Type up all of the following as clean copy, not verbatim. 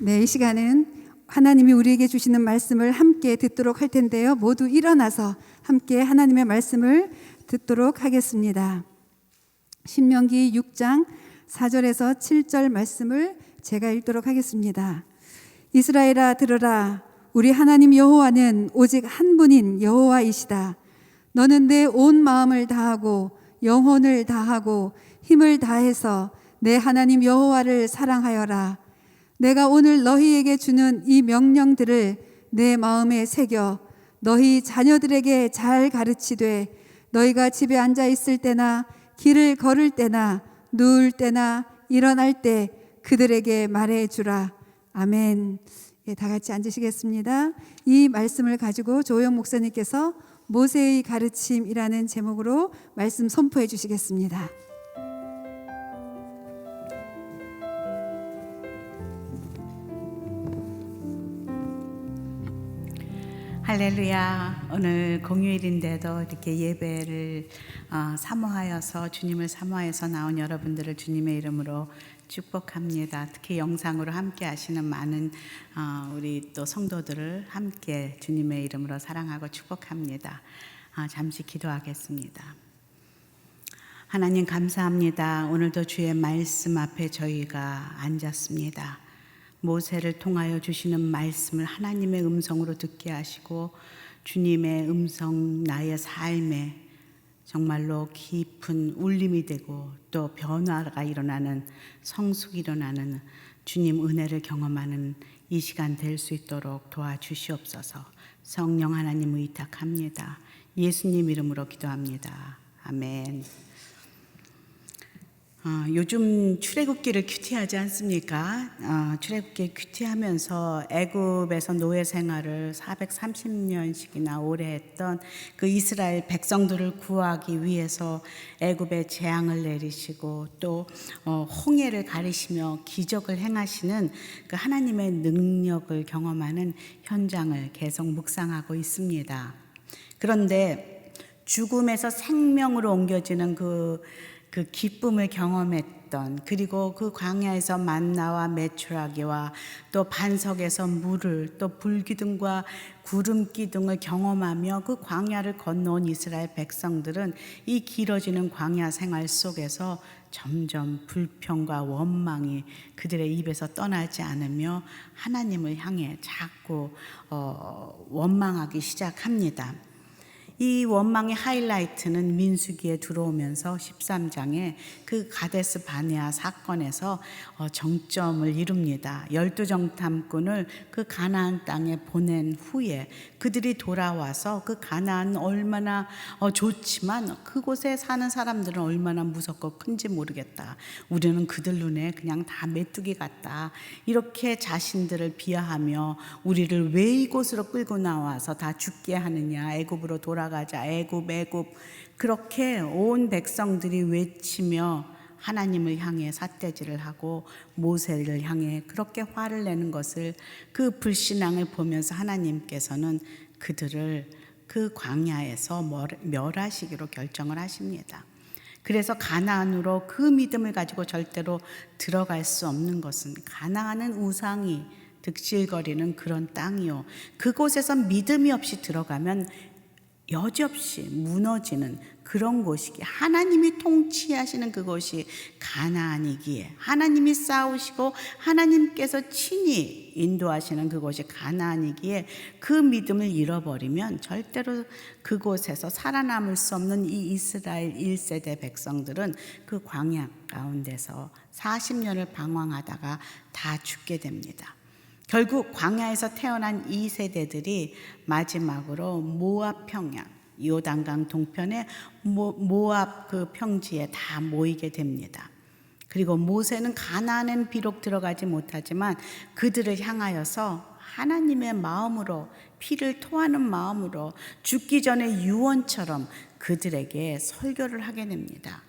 네, 이 시간은 하나님이 우리에게 주시는 말씀을 함께 듣도록 할 텐데요. 모두 일어나서 함께 하나님의 말씀을 듣도록 하겠습니다. 신명기 6장 4절에서 7절 말씀을 제가 읽도록 하겠습니다. 이스라엘아 들으라. 우리 하나님 여호와는 오직 한 분인 여호와이시다. 너는 내 온 마음을 다하고 영혼을 다하고 힘을 다해서 내 하나님 여호와를 사랑하여라. 내가 오늘 너희에게 주는 이 명령들을 내 마음에 새겨 너희 자녀들에게 잘 가르치되 너희가 집에 앉아 있을 때나 길을 걸을 때나 누울 때나 일어날 때 그들에게 말해주라. 아멘. 예, 다 같이 앉으시겠습니다. 이 말씀을 가지고 조영 목사님께서 모세의 가르침이라는 제목으로 말씀 선포해 주시겠습니다. 할렐루야. 오늘 공휴일인데도 이렇게 예배를 사모하여서 주님을 사모하여서 나온 여러분들을 주님의 이름으로 축복합니다. 특히 영상으로 함께 하시는 많은 우리 또 성도들을 함께 주님의 이름으로 사랑하고 축복합니다. 잠시 기도하겠습니다. 하나님 감사합니다. 오늘도 주의 말씀 앞에 저희가 앉았습니다. 모세를 통하여 주시는 말씀을 하나님의 음성으로 듣게 하시고 주님의 음성 나의 삶에 정말로 깊은 울림이 되고 또 변화가 일어나는 성숙이 일어나는 주님 은혜를 경험하는 이 시간 될 수 있도록 도와주시옵소서. 성령 하나님 의탁합니다. 예수님 이름으로 기도합니다. 아멘. 요즘 출애굽기를 큐티하지 않습니까? 출애굽기 큐티하면서 애굽에서 노예 생활을 430년씩이나 오래 했던 그 이스라엘 백성들을 구하기 위해서 애굽에 재앙을 내리시고 또 홍해를 가리시며 기적을 행하시는 그 하나님의 능력을 경험하는 현장을 계속 묵상하고 있습니다. 그런데 죽음에서 생명으로 옮겨지는 그 기쁨을 경험했던, 그리고 그 광야에서 만나와 메추라기와 또 반석에서 물을, 또 불기둥과 구름기둥을 경험하며 그 광야를 건너온 이스라엘 백성들은 이 길어지는 광야 생활 속에서 점점 불평과 원망이 그들의 입에서 떠나지 않으며 하나님을 향해 자꾸 원망하기 시작합니다. 이 원망의 하이라이트는 민수기에 들어오면서 13장에 그 가데스 바네아 사건에서 정점을 이룹니다. 12정탐꾼을 그 가나안 땅에 보낸 후에 그들이 돌아와서 그 가나안은 얼마나 좋지만 그곳에 사는 사람들은 얼마나 무섭고 큰지 모르겠다. 우리는 그들 눈에 그냥 다 메뚜기 같다. 이렇게 자신들을 비하하며 우리를 왜 이곳으로 끌고 나와서 다 죽게 하느냐. 애굽으로 돌아가자. 애굽. 그렇게 온 백성들이 외치며 하나님을 향해 삿대질을 하고 모세를 향해 그렇게 화를 내는 것을, 그 불신앙을 보면서 하나님께서는 그들을 그 광야에서 멸하시기로 결정을 하십니다. 그래서 가나안으로 그 믿음을 가지고 절대로 들어갈 수 없는 것은, 가나안은 우상이 득실거리는 그런 땅이요, 그곳에서 믿음이 없이 들어가면 여지없이 무너지는 그런 곳이기에, 하나님이 통치하시는 그곳이 가나안이기에, 하나님이 싸우시고 하나님께서 친히 인도하시는 그곳이 가나안이기에 그 믿음을 잃어버리면 절대로 그곳에서 살아남을 수 없는 이 이스라엘 1세대 백성들은 그 광야 가운데서 40년을 방황하다가 다 죽게 됩니다. 결국 광야에서 태어난 이 세대들이 마지막으로 모압 평야, 요단강 동편의 모압 그 평지에 다 모이게 됩니다. 그리고 모세는 가나안은 비록 들어가지 못하지만 그들을 향하여서 하나님의 마음으로, 피를 토하는 마음으로 죽기 전에 유언처럼 그들에게 설교를 하게 됩니다.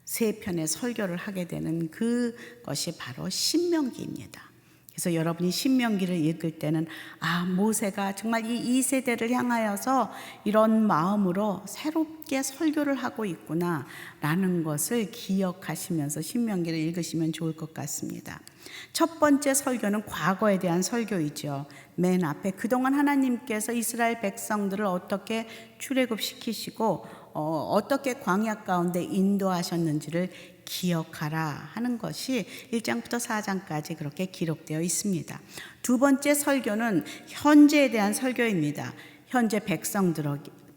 세 편의 설교를 하게 되는 그것이 바로 신명기입니다. 그래서 여러분이 신명기를 읽을 때는 모세가 정말 이 세대를 향하여서 이런 마음으로 새롭게 설교를 하고 있구나 라는 것을 기억하시면서 신명기를 읽으시면 좋을 것 같습니다. 첫 번째 설교는 과거에 대한 설교이죠. 맨 앞에 그동안 하나님께서 이스라엘 백성들을 어떻게 출애굽시키시고 어떻게 광야 가운데 인도하셨는지를 기억하라 하는 것이 1장부터 4장까지 그렇게 기록되어 있습니다. 두 번째 설교는 현재에 대한 설교입니다. 현재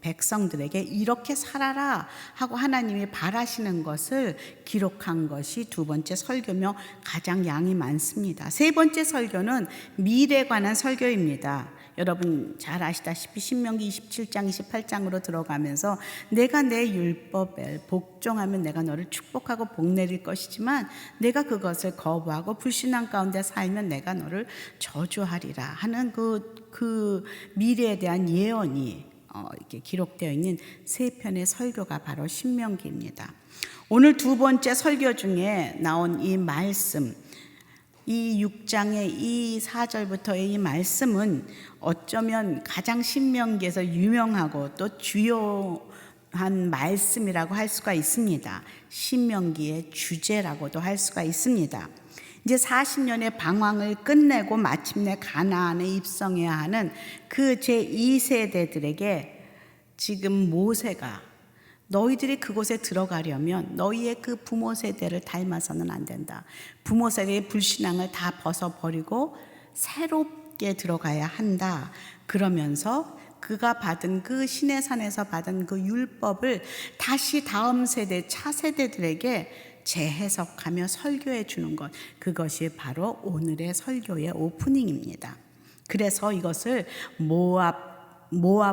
백성들에게 이렇게 살아라 하고 하나님이 바라시는 것을 기록한 것이 두 번째 설교며 가장 양이 많습니다. 세 번째 설교는 미래에 관한 설교입니다. 여러분 잘 아시다시피 신명기 27장 28장으로 들어가면서 내가 내 율법에 복종하면 내가 너를 축복하고 복내릴 것이지만 내가 그것을 거부하고 불신앙 가운데 살면 내가 너를 저주하리라 하는 그 미래에 대한 예언이 이렇게 기록되어 있는 세 편의 설교가 바로 신명기입니다. 오늘 두 번째 설교 중에 나온 이 말씀, 이 6장의 이 4절부터의 이 말씀은 어쩌면 가장 신명기에서 유명하고 또 주요한 말씀이라고 할 수가 있습니다. 신명기의 주제라고도 할 수가 있습니다. 이제 40년의 방황을 끝내고 마침내 가나안에 입성해야 하는 그 제2세대들에게 지금 모세가 너희들이 그곳에 들어가려면 너희의 그 부모 세대를 닮아서는 안 된다. 부모 세대의 불신앙을 다 벗어버리고 새롭게 들어가야 한다. 그러면서 그가 받은 그 시내산에서 받은 그 율법을 다시 다음 세대, 차세대들에게 재해석하며 설교해 주는 것, 그것이 바로 오늘의 설교의 오프닝입니다. 그래서 이것을 모압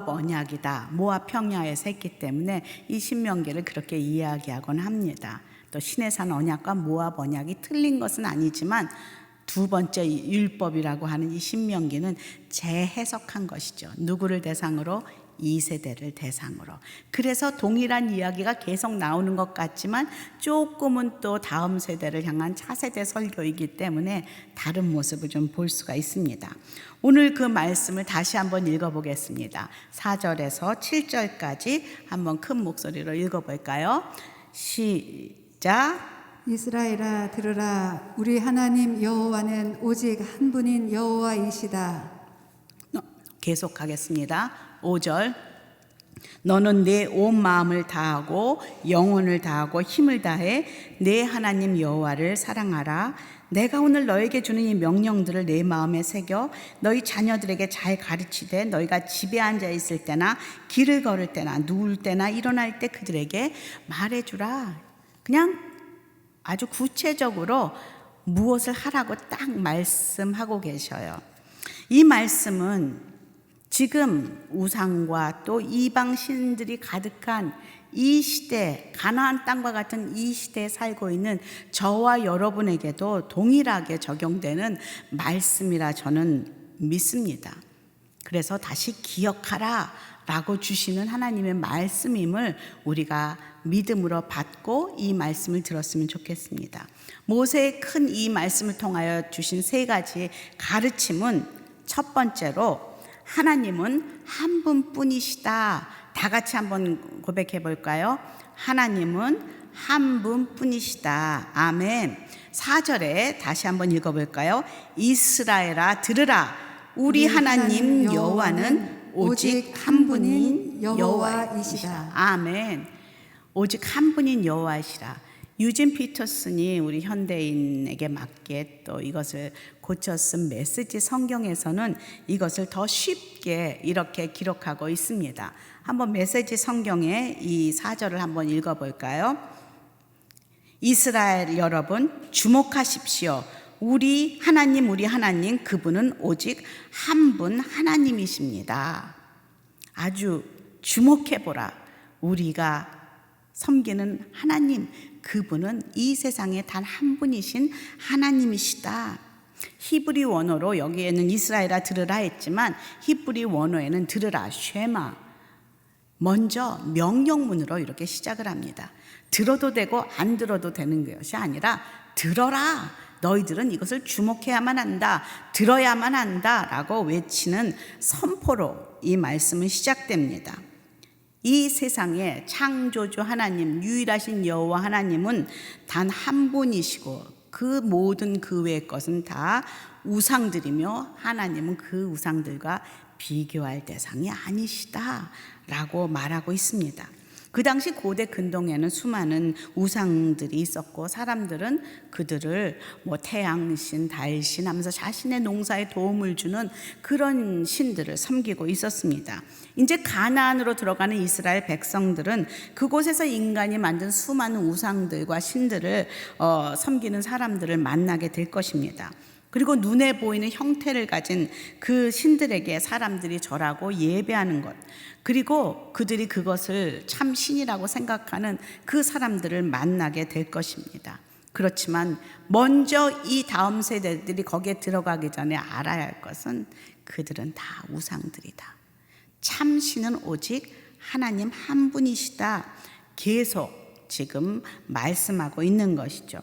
언약이다, 모압 평야에서 했기 때문에 이 신명기를 그렇게 이야기하곤 합니다. 또 시내산 언약과 모압 언약이 틀린 것은 아니지만 두 번째 율법이라고 하는 이 신명기는 재해석한 것이죠. 누구를 대상으로? 2세대를 대상으로. 그래서 동일한 이야기가 계속 나오는 것 같지만 조금은 또 다음 세대를 향한 차세대 설교이기 때문에 다른 모습을 좀 볼 수가 있습니다. 오늘 그 말씀을 다시 한번 읽어보겠습니다. 4절에서 7절까지 한번 큰 목소리로 읽어볼까요? 시작. 이스라엘아 들으라. 우리 하나님 여호와는 오직 한 분인 여호와이시다. 계속하겠습니다. 5절. 너는 내 온 마음을 다하고 영혼을 다하고 힘을 다해 내 하나님 여호와를 사랑하라. 내가 오늘 너에게 주는 이 명령들을 내 마음에 새겨 너희 자녀들에게 잘 가르치되 너희가 집에 앉아 있을 때나 길을 걸을 때나 누울 때나 일어날 때 그들에게 말해주라. 그냥 아주 구체적으로 무엇을 하라고 딱 말씀하고 계셔요. 이 말씀은 지금 우상과 또 이방 신들이 가득한 이 시대, 가나안 땅과 같은 이 시대에 살고 있는 저와 여러분에게도 동일하게 적용되는 말씀이라 저는 믿습니다. 그래서 다시 기억하라 라고 주시는 하나님의 말씀임을 우리가 믿음으로 받고 이 말씀을 들었으면 좋겠습니다. 모세의 큰 이 말씀을 통하여 주신 세 가지 가르침은 첫 번째로 하나님은 한 분뿐이시다. 다 같이 한번 고백해 볼까요? 하나님은 한 분뿐이시다. 아멘. 4절에 다시 한번 읽어볼까요? 이스라엘아 들으라. 우리 하나님 여호와는 오직 한 분인 여호와이시다. 아멘. 오직 한 분인 여호와이시라. 유진 피터슨이 우리 현대인에게 맞게 또 이것을 고쳐 쓴 메시지 성경에서는 이것을 더 쉽게 이렇게 기록하고 있습니다. 한번 메시지 성경의 이 4절을 한번 읽어볼까요? 이스라엘 여러분 주목하십시오. 우리 하나님 그분은 오직 한 분 하나님이십니다. 아주 주목해보라. 우리가 섬기는 하나님, 그분은 이 세상에 단 한 분이신 하나님이시다. 히브리 원어로 여기에는 이스라엘아 들으라 했지만 히브리 원어에는 들으라, 쉐마. 먼저 명령문으로 이렇게 시작을 합니다. 들어도 되고 안 들어도 되는 것이 아니라 들어라, 너희들은 이것을 주목해야만 한다, 들어야만 한다라고 외치는 선포로 이 말씀은 시작됩니다. 이 세상에 창조주 하나님, 유일하신 여호와 하나님은 단 한 분이시고 그 모든 그 외의 것은 다 우상들이며 하나님은 그 우상들과 비교할 대상이 아니시다라고 말하고 있습니다. 그 당시 고대 근동에는 수많은 우상들이 있었고 사람들은 그들을 태양신, 달신 하면서 자신의 농사에 도움을 주는 그런 신들을 섬기고 있었습니다. 이제 가나안으로 들어가는 이스라엘 백성들은 그곳에서 인간이 만든 수많은 우상들과 신들을 섬기는 사람들을 만나게 될 것입니다. 그리고 눈에 보이는 형태를 가진 그 신들에게 사람들이 절하고 예배하는 것, 그리고 그들이 그것을 참 신이라고 생각하는 그 사람들을 만나게 될 것입니다. 그렇지만 먼저 이 다음 세대들이 거기에 들어가기 전에 알아야 할 것은 그들은 다 우상들이다. 참 신은 오직 하나님 한 분이시다. 계속 지금 말씀하고 있는 것이죠.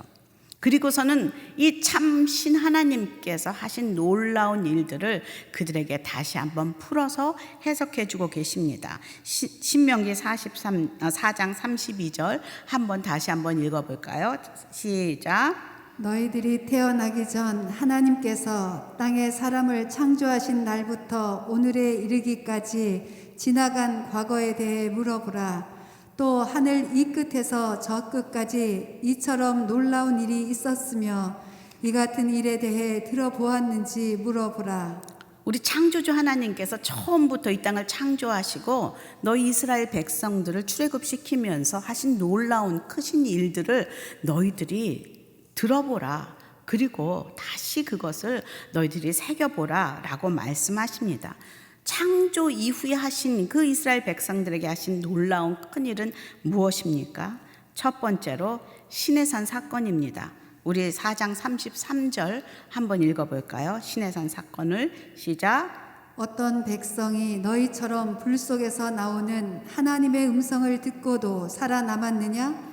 그리고서는 이 참신 하나님께서 하신 놀라운 일들을 그들에게 다시 한번 풀어서 해석해 주고 계십니다. 신명기 4장 32절 한번 다시 한번 읽어볼까요? 시작. 너희들이 태어나기 전 하나님께서 땅에 사람을 창조하신 날부터 오늘에 이르기까지 지나간 과거에 대해 물어보라. 또 하늘 이 끝에서 저 끝까지 이처럼 놀라운 일이 있었으며 이 같은 일에 대해 들어보았는지 물어보라. 우리 창조주 하나님께서 처음부터 이 땅을 창조하시고 너희 이스라엘 백성들을 출애굽시키면서 하신 놀라운 크신 일들을 너희들이 들어보라. 그리고 다시 그것을 너희들이 새겨보라 라고 말씀하십니다. 창조 이후에 하신 그 이스라엘 백성들에게 하신 놀라운 큰일은 무엇입니까? 첫 번째로 시내산 사건입니다. 우리 4장 33절 한번 읽어볼까요? 시내산 사건을 시작. 어떤 백성이 너희처럼 불 속에서 나오는 하나님의 음성을 듣고도 살아남았느냐?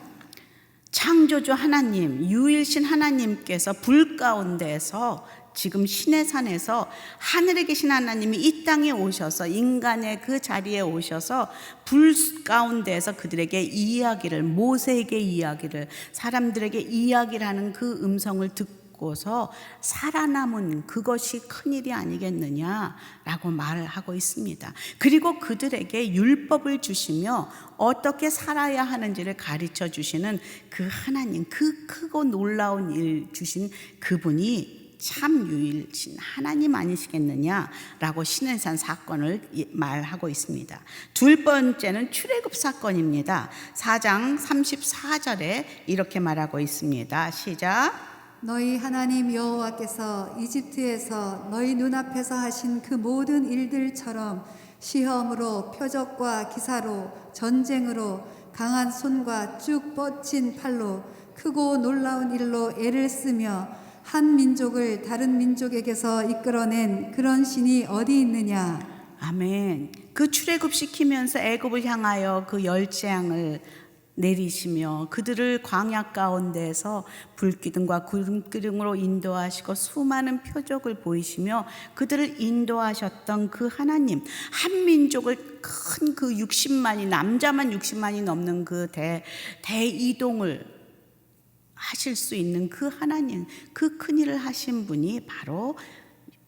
창조주 하나님, 유일신 하나님께서 불 가운데서 지금 시내산에서 하늘에 계신 하나님이 이 땅에 오셔서 인간의 그 자리에 오셔서 불 가운데에서 그들에게 이야기를, 모세에게 이야기를, 사람들에게 이야기를 하는 그 음성을 듣고서 살아남은 그것이 큰일이 아니겠느냐라고 말을 하고 있습니다. 그리고 그들에게 율법을 주시며 어떻게 살아야 하는지를 가르쳐 주시는 그 하나님, 그 크고 놀라운 일 주신 그분이 참 유일신 하나님 아니시겠느냐라고 시내산 사건을 말하고 있습니다. 두 번째는 출애굽 사건입니다. 4장 34절에 이렇게 말하고 있습니다. 시작. 너희 하나님 여호와께서 이집트에서 너희 눈앞에서 하신 그 모든 일들처럼 시험으로 표적과 기사로 전쟁으로 강한 손과 쭉 뻗친 팔로 크고 놀라운 일로 애를 쓰며 한 민족을 다른 민족에게서 이끌어낸 그런 신이 어디 있느냐? 아멘. 그 출애굽시키면서 애굽을 향하여 그 열재앙을 내리시며 그들을 광야 가운데에서 불기둥과 구름기둥으로 인도하시고 수많은 표적을 보이시며 그들을 인도하셨던 그 하나님, 한 민족을 큰 그 60만이, 남자만 60만이 넘는 그 대이동을 하실 수 있는 그 하나님, 그 큰일을 하신 분이 바로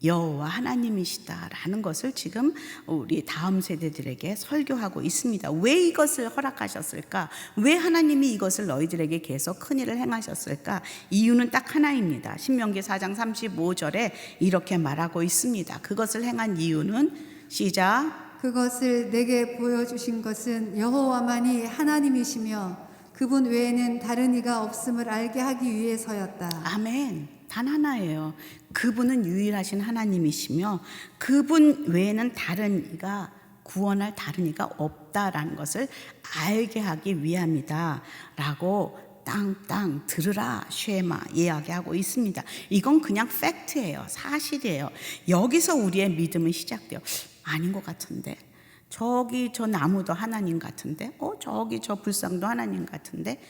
여호와 하나님이시다라는 것을 지금 우리 다음 세대들에게 설교하고 있습니다. 왜 이것을 허락하셨을까? 왜 하나님이 이것을 너희들에게 계속 큰일을 행하셨을까? 이유는 딱 하나입니다. 신명기 4장 35절에 이렇게 말하고 있습니다. 그것을 행한 이유는 시작. 그것을 내게 보여주신 것은 여호와만이 하나님이시며 그분 외에는 다른 이가 없음을 알게 하기 위해서였다. 아멘. 단 하나예요. 그분은 유일하신 하나님이시며 그분 외에는 다른 이가, 구원할 다른 이가 없다라는 것을 알게 하기 위함이다 라고 땅땅 들으라 쉐마 이야기하고 있습니다. 이건 그냥 팩트예요. 사실이에요. 여기서 우리의 믿음은 시작돼요. 아닌 것 같은데, 저기 저 나무도 하나님 같은데, 저기 저 불상도 하나님 같은데,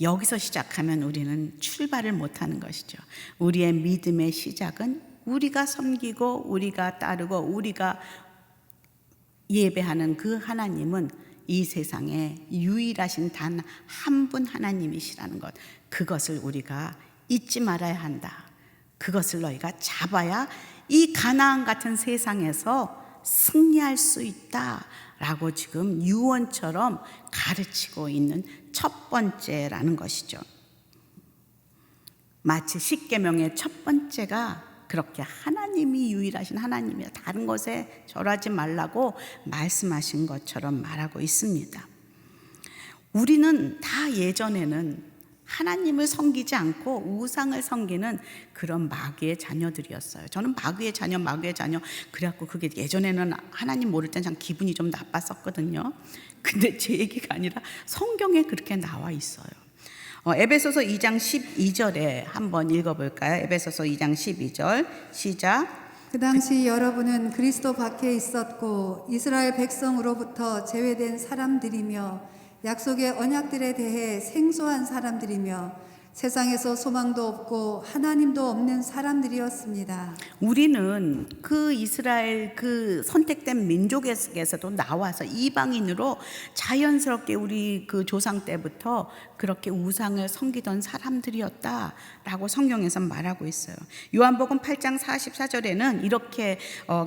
여기서 시작하면 우리는 출발을 못하는 것이죠. 우리의 믿음의 시작은 우리가 섬기고 우리가 따르고 우리가 예배하는 그 하나님은 이 세상에 유일하신 단 한 분 하나님이시라는 것, 그것을 우리가 잊지 말아야 한다. 그것을 너희가 잡아야 이 가나안 같은 세상에서 승리할 수 있다라고 지금 유언처럼 가르치고 있는 첫 번째라는 것이죠. 마치 십계명의 첫 번째가 그렇게 하나님이 유일하신 하나님이야, 다른 것에 절하지 말라고 말씀하신 것처럼 말하고 있습니다. 우리는 다 예전에는 하나님을 섬기지 않고 우상을 섬기는 그런 마귀의 자녀들이었어요. 저는 마귀의 자녀 그래갖고 그게 예전에는 하나님 모를 땐 참 기분이 좀 나빴었거든요. 근데 제 얘기가 아니라 성경에 그렇게 나와 있어요. 에베소서 2장 12절에 한번 읽어볼까요? 에베소서 2장 12절 시작. 그 당시 여러분은 그리스도 밖에 있었고 이스라엘 백성으로부터 제외된 사람들이며 약속의 언약들에 대해 생소한 사람들이며 세상에서 소망도 없고 하나님도 없는 사람들이었습니다. 우리는 그 이스라엘 그 선택된 민족에서도 나와서 이방인으로 자연스럽게 우리 그 조상 때부터 그렇게 우상을 섬기던 사람들이었다라고 성경에서 말하고 있어요. 요한복음 8장 44절에는 이렇게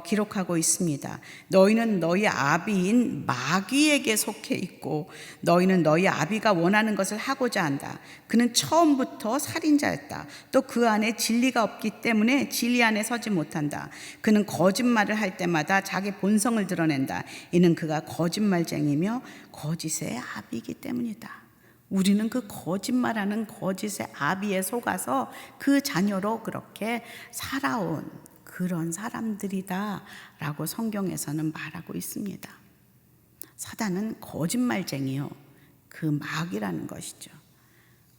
기록하고 있습니다. 너희는 너희 아비인 마귀에게 속해 있고 너희는 너희 아비가 원하는 것을 하고자 한다. 그는 처음부터 살인자였다. 또 그 안에 진리가 없기 때문에 진리 안에 서지 못한다. 그는 거짓말을 할 때마다 자기 본성을 드러낸다. 이는 그가 거짓말쟁이며 거짓의 아비이기 때문이다. 우리는 그 거짓말하는 거짓의 아비에 속아서 그 자녀로 그렇게 살아온 그런 사람들이다 라고 성경에서는 말하고 있습니다. 사단은 거짓말쟁이요, 그 마귀라는 것이죠.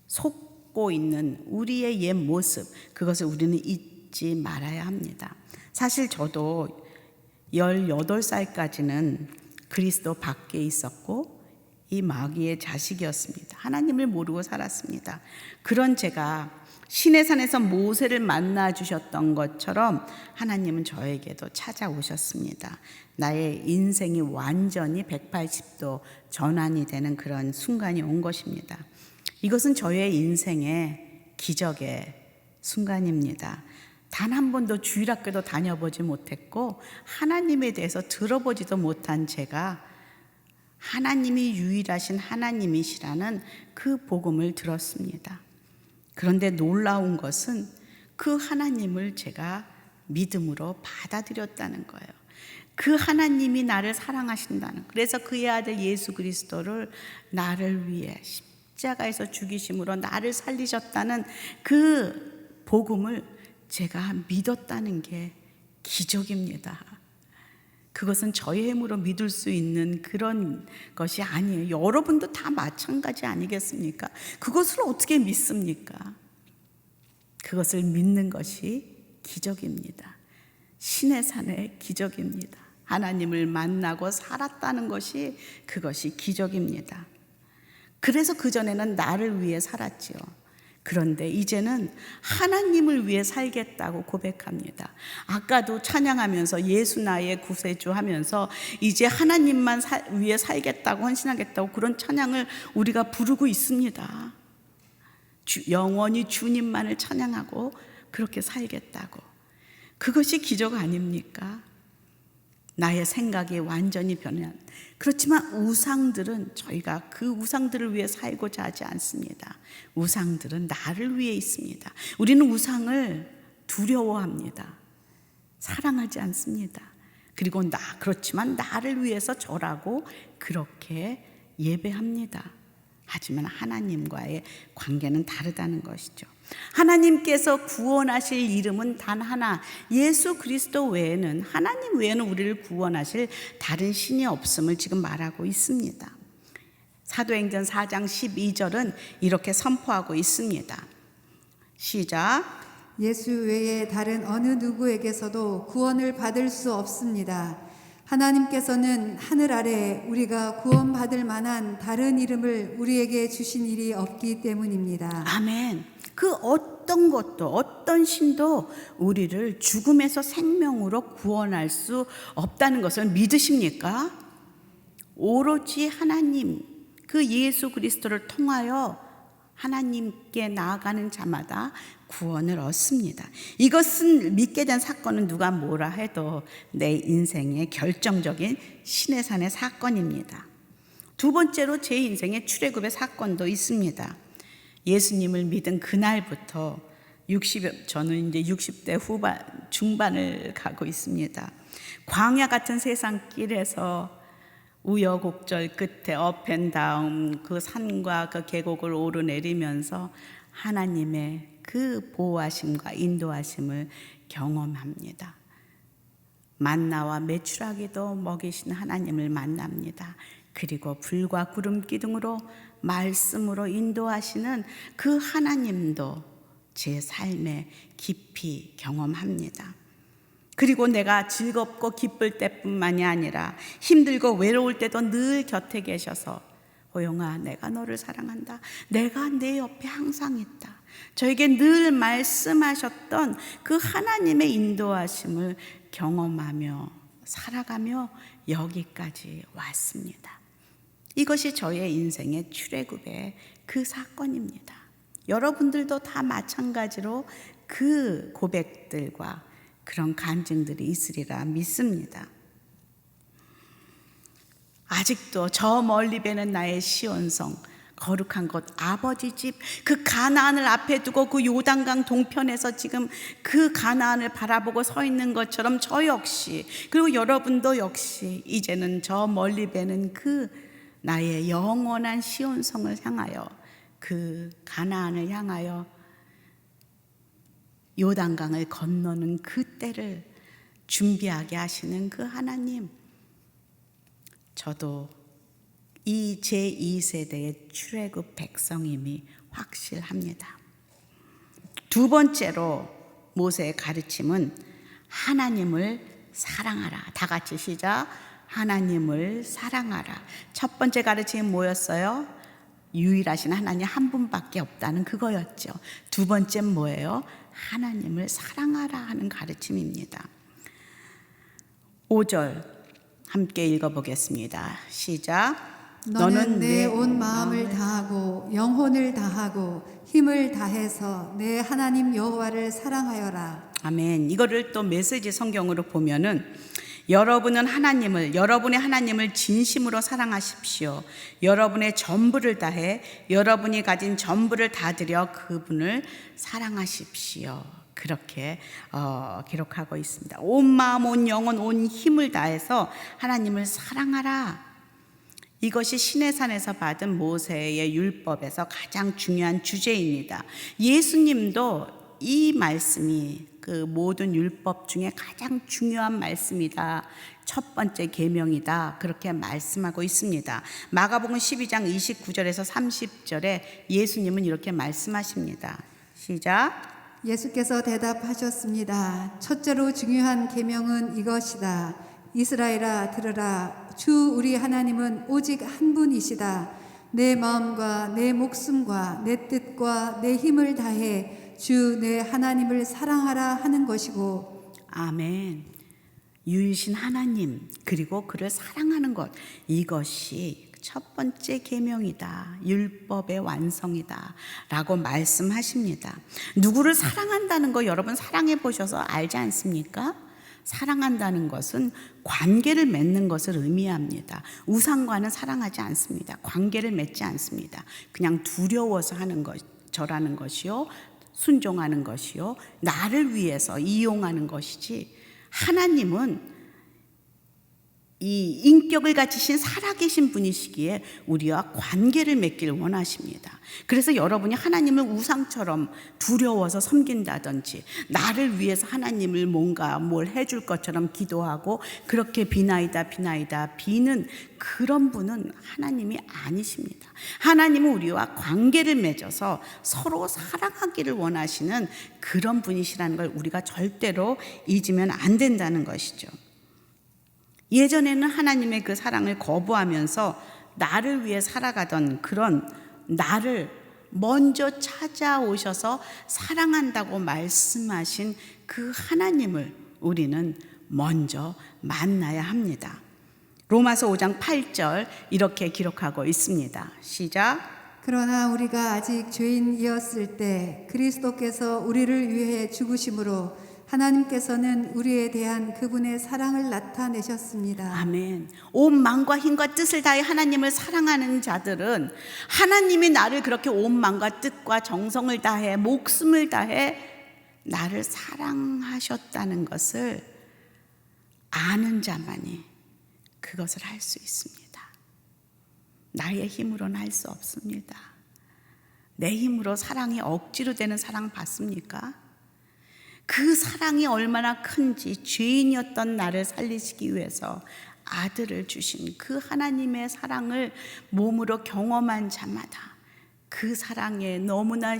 속고 있는 우리의 옛 모습, 그것을 우리는 잊지 말아야 합니다. 사실 저도 18살까지는 그리스도 밖에 있었고 이 마귀의 자식이었습니다. 하나님을 모르고 살았습니다. 그런 제가 시내산에서 모세를 만나 주셨던 것처럼 하나님은 저에게도 찾아오셨습니다. 나의 인생이 완전히 180도 전환이 되는 그런 순간이 온 것입니다. 이것은 저의 인생의 기적의 순간입니다. 단 한 번도 주일학교도 다녀보지 못했고 하나님에 대해서 들어보지도 못한 제가 하나님이 유일하신 하나님이시라는 그 복음을 들었습니다. 그런데 놀라운 것은 그 하나님을 제가 믿음으로 받아들였다는 거예요. 그 하나님이 나를 사랑하신다는, 그래서 그의 아들 예수 그리스도를 나를 위해 십자가에서 죽이심으로 나를 살리셨다는 그 복음을 제가 믿었다는 게 기적입니다. 그것은 저의 힘으로 믿을 수 있는 그런 것이 아니에요. 여러분도 다 마찬가지 아니겠습니까? 그것을 어떻게 믿습니까? 그것을 믿는 것이 기적입니다. 신의 산의 기적입니다. 하나님을 만나고 살았다는 것이 그것이 기적입니다. 그래서 그전에는 나를 위해 살았지요. 그런데 이제는 하나님을 위해 살겠다고 고백합니다. 아까도 찬양하면서 예수 나의 구세주 하면서 이제 하나님만 위해 살겠다고 헌신하겠다고 그런 찬양을 우리가 부르고 있습니다. 영원히 주님만을 찬양하고 그렇게 살겠다고. 그것이 기적 아닙니까? 나의 생각이 완전히 변한. 그렇지만 우상들은 저희가 그 우상들을 위해 살고자 하지 않습니다. 우상들은 나를 위해 있습니다. 우리는 우상을 두려워합니다. 사랑하지 않습니다. 그리고 그렇지만 나를 위해서 절하고 그렇게 예배합니다. 하지만 하나님과의 관계는 다르다는 것이죠. 하나님께서 구원하실 이름은 단 하나, 예수 그리스도 외에는, 하나님 외에는 우리를 구원하실 다른 신이 없음을 지금 말하고 있습니다. 사도행전 4장 12절은 이렇게 선포하고 있습니다. 시작. 예수 외에 다른 어느 누구에게서도 구원을 받을 수 없습니다. 하나님께서는 하늘 아래 우리가 구원받을 만한 다른 이름을 우리에게 주신 일이 없기 때문입니다. 아멘. 그 어떤 것도 어떤 신도 우리를 죽음에서 생명으로 구원할 수 없다는 것을 믿으십니까? 오로지 하나님, 그 예수 그리스도를 통하여 하나님께 나아가는 자마다 구원을 얻습니다. 이것은 믿게 된 사건은 누가 뭐라 해도 내 인생의 결정적인 신해산의 사건입니다. 두 번째로 제 인생의 출애굽의 사건도 있습니다. 예수님을 믿은 그날부터 저는 이제 60대 중반을 가고 있습니다. 광야 같은 세상길에서 우여곡절 끝에 업앤다운 그 산과 그 계곡을 오르내리면서 하나님의 그 보호하심과 인도하심을 경험합니다. 만나와 메추라기도 먹이신 하나님을 만납니다. 그리고 불과 구름 기둥으로 말씀으로 인도하시는 그 하나님도 제 삶에 깊이 경험합니다. 그리고 내가 즐겁고 기쁠 때뿐만이 아니라 힘들고 외로울 때도 늘 곁에 계셔서 호영아, 내가 너를 사랑한다. 내가 내 옆에 항상 있다. 저에게 늘 말씀하셨던 그 하나님의 인도하심을 경험하며 살아가며 여기까지 왔습니다. 이것이 저의 인생의 출애굽의 그 사건입니다. 여러분들도 다 마찬가지로 그 고백들과 그런 간증들이 있으리라 믿습니다. 아직도 저 멀리 배는 나의 시온성, 거룩한 곳 아버지 집, 그 가나안을 앞에 두고 그 요단강 동편에서 지금 그 가나안을 바라보고 서 있는 것처럼 저 역시, 그리고 여러분도 역시 이제는 저 멀리 배는 그 나의 영원한 시온성을 향하여, 그 가나안을 향하여 요단강을 건너는 그 때를 준비하게 하시는 그 하나님, 저도 이 제2세대의 출애굽 백성임이 확실합니다. 두 번째로 모세의 가르침은 하나님을 사랑하라. 다 같이 시작. 하나님을 사랑하라. 첫 번째 가르침이 뭐였어요? 유일하신 하나님 한 분밖에 없다는 그거였죠. 두 번째는 뭐예요? 하나님을 사랑하라 하는 가르침입니다. 5절 함께 읽어보겠습니다. 시작. 너는 내 온 마음을 다하고 영혼을 다하고 힘을 다해서 내 하나님 여호와를 사랑하여라. 아멘. 이거를 또 메시지 성경으로 보면은 여러분의 하나님을 진심으로 사랑하십시오. 여러분의 전부를 다해 여러분이 가진 전부를 다 드려 그분을 사랑하십시오. 그렇게 기록하고 있습니다. 온 마음, 온 영혼, 온 힘을 다해서 하나님을 사랑하라. 이것이 시내산에서 받은 모세의 율법에서 가장 중요한 주제입니다. 예수님도 이 말씀이 그 모든 율법 중에 가장 중요한 말씀이다. 첫 번째 계명이다. 그렇게 말씀하고 있습니다. 마가복음 12장 29절에서 30절에 예수님은 이렇게 말씀하십니다. 시작. 예수께서 대답하셨습니다. 첫째로 중요한 계명은 이것이다. 이스라엘아 들으라. 주 우리 하나님은 오직 한 분이시다. 내 마음과 내 목숨과 내 뜻과 내 힘을 다해 주 내 하나님을 사랑하라 하는 것이고. 아멘. 유일신 하나님 그리고 그를 사랑하는 것, 이것이 첫 번째 계명이다. 율법의 완성이다 라고 말씀하십니다. 누구를 사랑한다는 거 여러분 사랑해 보셔서 알지 않습니까? 사랑한다는 것은 관계를 맺는 것을 의미합니다. 우상과는 사랑하지 않습니다. 관계를 맺지 않습니다. 그냥 두려워서 하는 것, 절하는 것이요, 순종하는 것이요, 나를 위해서 이용하는 것이지, 하나님은 이 인격을 가지신 살아계신 분이시기에 우리와 관계를 맺기를 원하십니다. 그래서 여러분이 하나님을 우상처럼 두려워서 섬긴다든지, 나를 위해서 하나님을 뭔가 뭘 해줄 것처럼 기도하고 그렇게 비나이다 비는 그런 분은 하나님이 아니십니다. 하나님은 우리와 관계를 맺어서 서로 사랑하기를 원하시는 그런 분이시라는 걸 우리가 절대로 잊으면 안 된다는 것이죠. 예전에는 하나님의 그 사랑을 거부하면서 나를 위해 살아가던 그런 나를 먼저 찾아오셔서 사랑한다고 말씀하신 그 하나님을 우리는 먼저 만나야 합니다. 로마서 5장 8절 이렇게 기록하고 있습니다. 시작. 그러나 우리가 아직 죄인이었을 때 그리스도께서 우리를 위해 죽으심으로 하나님께서는 우리에 대한 그분의 사랑을 나타내셨습니다. 아멘. 온 마음과 힘과 뜻을 다해 하나님을 사랑하는 자들은 하나님이 나를 그렇게 온 마음과 뜻과 정성을 다해 목숨을 다해 나를 사랑하셨다는 것을 아는 자만이 그것을 할 수 있습니다. 나의 힘으로는 할 수 없습니다. 내 힘으로 사랑이 억지로 되는 사랑 받습니까? 그 사랑이 얼마나 큰지 죄인이었던 나를 살리시기 위해서 아들을 주신 그 하나님의 사랑을 몸으로 경험한 자마다 그 사랑에 너무나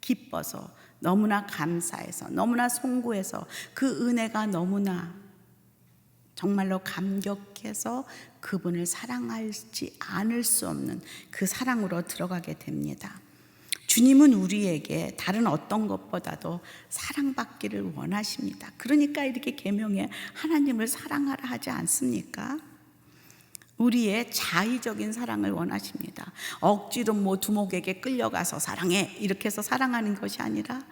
기뻐서, 너무나 감사해서, 너무나 송구해서 그 은혜가 너무나 정말로 감격해서 그분을 사랑하지 않을 수 없는 그 사랑으로 들어가게 됩니다. 주님은 우리에게 다른 어떤 것보다도 사랑받기를 원하십니다. 그러니까 이렇게 계명에 하나님을 사랑하라 하지 않습니까? 우리의 자의적인 사랑을 원하십니다. 억지로 두목에게 끌려가서 사랑해 이렇게 해서 사랑하는 것이 아니라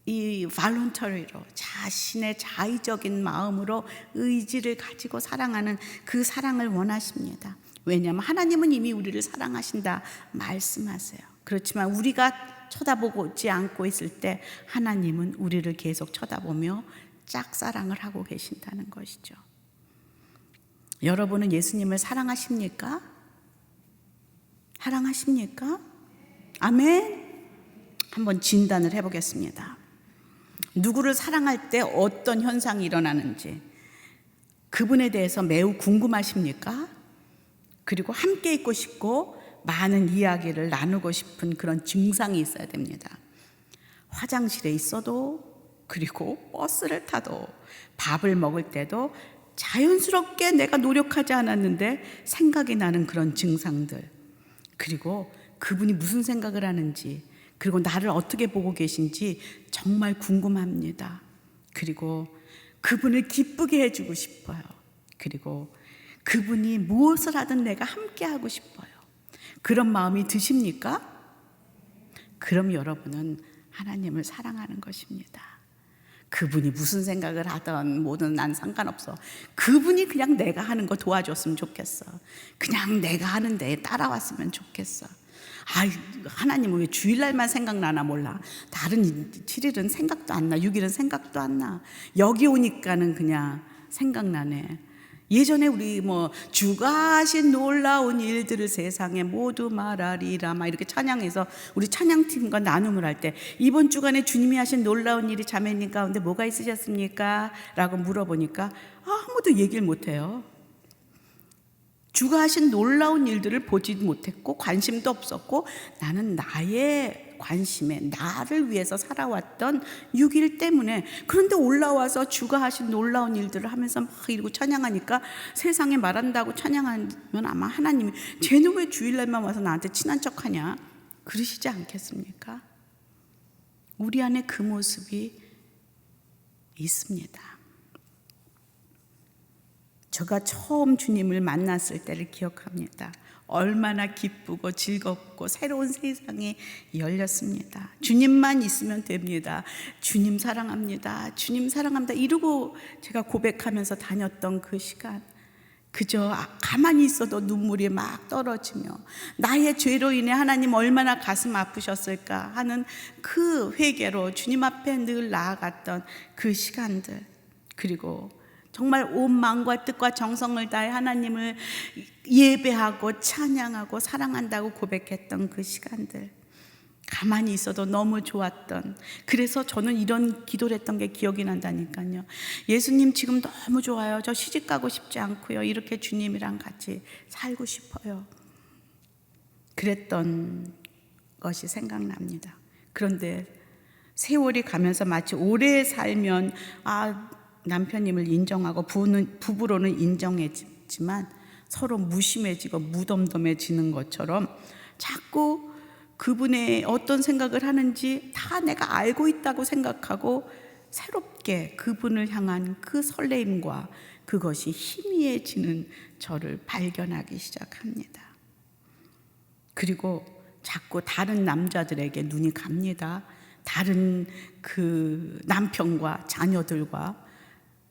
이 voluntary로 자신의 자의적인 마음으로 의지를 가지고 사랑하는 그 사랑을 원하십니다. 왜냐하면 하나님은 이미 우리를 사랑하신다 말씀하세요. 그렇지만 우리가 쳐다보지 않고 있을 때 하나님은 우리를 계속 쳐다보며 짝사랑을 하고 계신다는 것이죠. 여러분은 예수님을 사랑하십니까? 사랑하십니까? 아멘. 한번 진단을 해보겠습니다. 누구를 사랑할 때 어떤 현상이 일어나는지 그분에 대해서 매우 궁금하십니까? 그리고 함께 있고 싶고 많은 이야기를 나누고 싶은 그런 증상이 있어야 됩니다. 화장실에 있어도, 그리고 버스를 타도, 밥을 먹을 때도 자연스럽게 내가 노력하지 않았는데 생각이 나는 그런 증상들, 그리고 그분이 무슨 생각을 하는지, 그리고 나를 어떻게 보고 계신지 정말 궁금합니다. 그리고 그분을 기쁘게 해주고 싶어요. 그리고 그분이 무엇을 하든 내가 함께 하고 싶어요. 그런 마음이 드십니까? 그럼 여러분은 하나님을 사랑하는 것입니다. 그분이 무슨 생각을 하든 뭐든 난 상관없어. 그분이 그냥 내가 하는 거 도와줬으면 좋겠어. 그냥 내가 하는 데에 따라왔으면 좋겠어. 하나님은 왜 주일날만 생각나나 몰라. 다른 7일은 생각도 안 나. 6일은 생각도 안 나. 여기 오니까는 그냥 생각나네. 예전에 우리 주가 하신 놀라운 일들을 세상에 모두 말하리라 이렇게 찬양해서 우리 찬양팀과 나눔을 할 때 이번 주간에 주님이 하신 놀라운 일이 자매님 가운데 뭐가 있으셨습니까? 라고 물어보니까 아무도 얘기를 못해요. 주가 하신 놀라운 일들을 보지 못했고 관심도 없었고 나는 나의 관심에 나를 위해서 살아왔던 6일 때문에, 그런데 올라와서 주가 하신 놀라운 일들을 하면서 막 이러고 찬양하니까 세상에 말한다고 찬양하면 아마 하나님이 쟤는 왜 주일날만 와서 나한테 친한 척하냐 그러시지 않겠습니까? 우리 안에 그 모습이 있습니다. 제가 처음 주님을 만났을 때를 기억합니다. 얼마나 기쁘고 즐겁고 새로운 세상이 열렸습니다. 주님만 있으면 됩니다. 주님 사랑합니다. 주님 사랑합니다. 이러고 제가 고백하면서 다녔던 그 시간, 그저 가만히 있어도 눈물이 막 떨어지며 나의 죄로 인해 하나님 얼마나 가슴 아프셨을까 하는 그 회개로 주님 앞에 늘 나아갔던 그 시간들, 그리고 정말 온 마음과 뜻과 정성을 다해 하나님을 예배하고 찬양하고 사랑한다고 고백했던 그 시간들, 가만히 있어도 너무 좋았던, 그래서 저는 이런 기도를 했던 게 기억이 난다니까요. 예수님 지금 너무 좋아요. 저 시집 가고 싶지 않고요. 이렇게 주님이랑 같이 살고 싶어요. 그랬던 것이 생각납니다. 그런데 세월이 가면서 마치 오래 살면 남편님을 인정하고 부부로는 인정했지만 서로 무심해지고 무덤덤해지는 것처럼 자꾸 그분의 어떤 생각을 하는지 다 내가 알고 있다고 생각하고 새롭게 그분을 향한 그 설레임과 그것이 희미해지는 저를 발견하기 시작합니다. 그리고 자꾸 다른 남자들에게 눈이 갑니다. 다른 그 남편과 자녀들과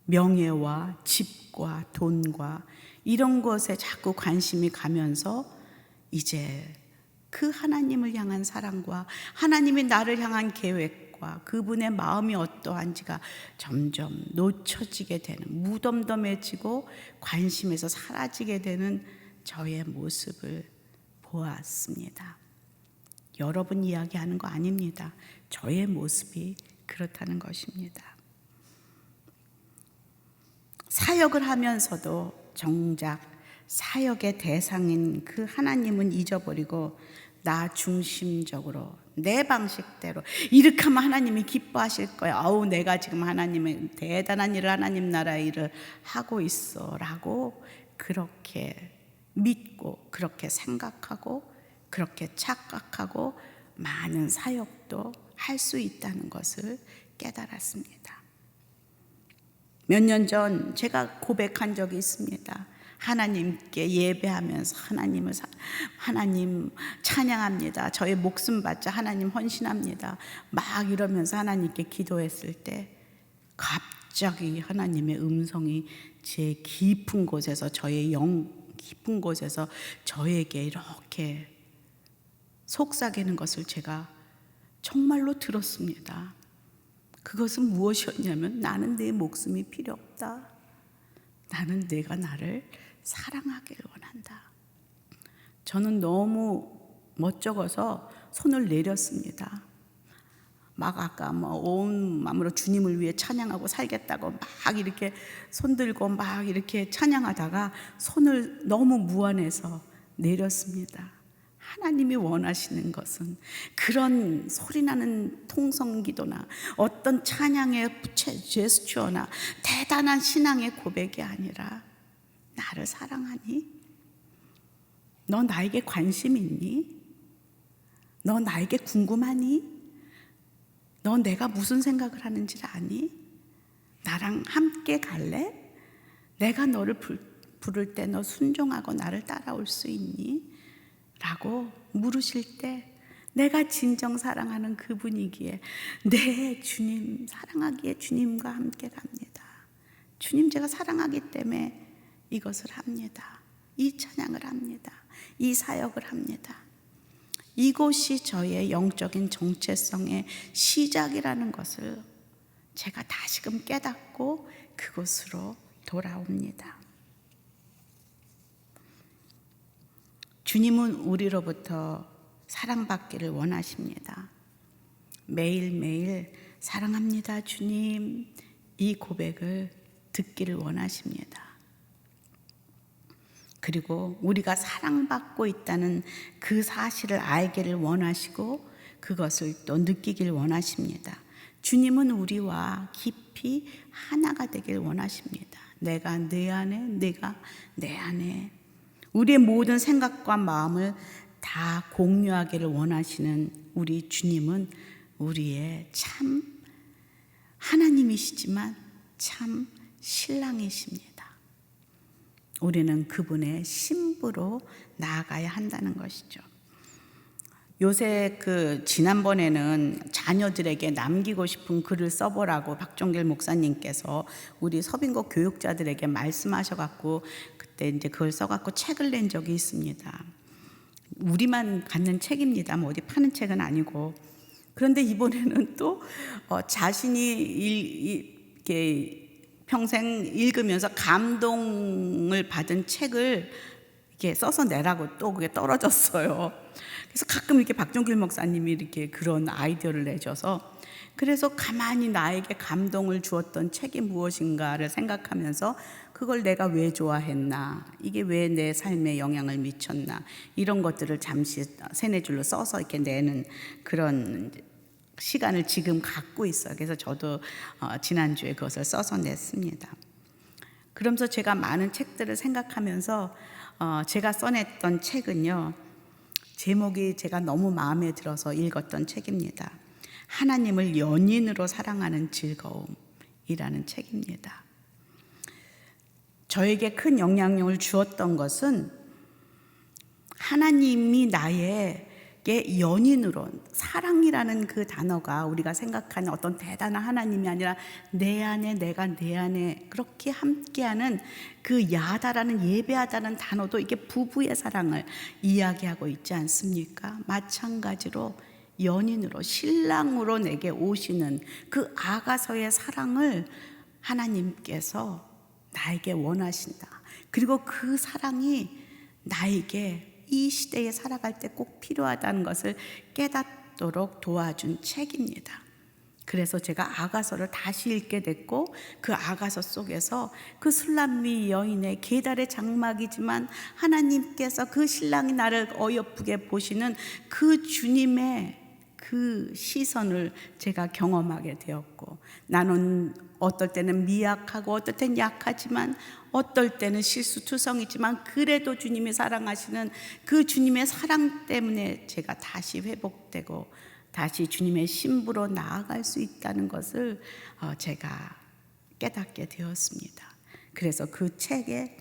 명예와 집과 돈과 이런 것에 자꾸 관심이 가면서 이제 그 하나님을 향한 사랑과 하나님이 나를 향한 계획과 그분의 마음이 어떠한지가 점점 놓쳐지게 되는, 무덤덤해지고 관심에서 사라지게 되는 저의 모습을 보았습니다. 여러분 이야기하는 거 아닙니다. 저의 모습이 그렇다는 것입니다. 사역을 하면서도 정작 사역의 대상인 그 하나님은 잊어버리고 나 중심적으로 내 방식대로 이렇게 하면 하나님이 기뻐하실 거야. 아우 내가 지금 하나님의 대단한 일을 하나님 나라의 일을 하고 있어 라고 그렇게 믿고 그렇게 생각하고 그렇게 착각하고 많은 사역도 할 수 있다는 것을 깨달았습니다. 몇 년 전 제가 고백한 적이 있습니다. 하나님께 예배하면서 하나님 찬양합니다. 저의 목숨 바쳐 하나님 헌신합니다. 막 이러면서 하나님께 기도했을 때 갑자기 하나님의 음성이 제 깊은 곳에서 저의 영 깊은 곳에서 저에게 이렇게 속삭이는 것을 제가 정말로 들었습니다. 그것은 무엇이었냐면 나는 내 목숨이 필요 없다. 나는 내가 나를 사랑하기를 원한다. 저는 너무 멋쩍어서 손을 내렸습니다. 막 아까 온 마음으로 주님을 위해 찬양하고 살겠다고 막 이렇게 손 들고 막 이렇게 찬양하다가 손을 너무 무안해서 내렸습니다. 하나님이 원하시는 것은 그런 소리나는 통성기도나 어떤 찬양의 제스처나 대단한 신앙의 고백이 아니라 나를 사랑하니? 너 나에게 관심 있니? 너 나에게 궁금하니? 너 내가 무슨 생각을 하는지를 아니? 나랑 함께 갈래? 내가 너를 부를 때 너 순종하고 나를 따라올 수 있니? 라고 물으실 때 내가 진정 사랑하는 그분이기에 네 주님 사랑하기에 주님과 함께 갑니다. 주님 제가 사랑하기 때문에 이것을 합니다. 이 찬양을 합니다. 이 사역을 합니다. 이곳이 저의 영적인 정체성의 시작이라는 것을 제가 다시금 깨닫고 그곳으로 돌아옵니다. 주님은 우리로부터 사랑받기를 원하십니다. 매일매일 사랑합니다 주님 이 고백을 듣기를 원하십니다. 그리고 우리가 사랑받고 있다는 그 사실을 알기를 원하시고 그것을 또 느끼길 원하십니다. 주님은 우리와 깊이 하나가 되길 원하십니다. 내가 내 안에, 내가 내 안에 우리의 모든 생각과 마음을 다 공유하기를 원하시는 우리 주님은 우리의 참 하나님이시지만 참 신랑이십니다. 우리는 그분의 신부로 나아가야 한다는 것이죠. 요새 지난번에는 자녀들에게 남기고 싶은 글을 써보라고 박종길 목사님께서 우리 서빙고 교육자들에게 말씀하셔갖고 그때 이제 그걸 써갖고 책을 낸 적이 있습니다. 우리만 갖는 책입니다. 어디 파는 책은 아니고. 그런데 이번에는 또 자신이 이렇게 평생 읽으면서 감동을 받은 책을 이렇게 써서 내라고 또 그게 떨어졌어요. 그래서 가끔 이렇게 박종길 목사님이 이렇게 그런 아이디어를 내줘서 그래서 가만히 나에게 감동을 주었던 책이 무엇인가를 생각하면서 그걸 내가 왜 좋아했나, 이게 왜 내 삶에 영향을 미쳤나, 이런 것들을 잠시 세네 줄로 써서 이렇게 내는 그런 시간을 지금 갖고 있어요. 그래서 저도 지난주에 그것을 써서 냈습니다. 그러면서 제가 많은 책들을 생각하면서 제가 써냈던 책은요, 제목이 제가 너무 마음에 들어서 읽었던 책입니다. 하나님을 연인으로 사랑하는 즐거움이라는 책입니다. 저에게 큰 영향력을 주었던 것은 하나님이 나에게 연인으로, 사랑이라는 그 단어가 우리가 생각하는 어떤 대단한 하나님이 아니라 내 안에, 내가 내 안에 그렇게 함께하는 그 야다라는, 예배하다는 단어도 이게 부부의 사랑을 이야기하고 있지 않습니까? 마찬가지로 연인으로, 신랑으로 내게 오시는 그 아가서의 사랑을 하나님께서 나에게 원하신다. 그리고 그 사랑이 나에게 이 시대에 살아갈 때 꼭 필요하다는 것을 깨닫도록 도와준 책입니다. 그래서 제가 아가서를 다시 읽게 됐고, 그 아가서 속에서 그 술람미 여인의 계달의 장막이지만 하나님께서 그 신랑이 나를 어여쁘게 보시는 그 주님의 그 시선을 제가 경험하게 되었고, 나는 어떨 때는 미약하고 어떨 때는 약하지만 어떨 때는 실수투성이지만 그래도 주님이 사랑하시는 그 주님의 사랑 때문에 제가 다시 회복되고 다시 주님의 신부로 나아갈 수 있다는 것을 제가 깨닫게 되었습니다. 그래서 그 책에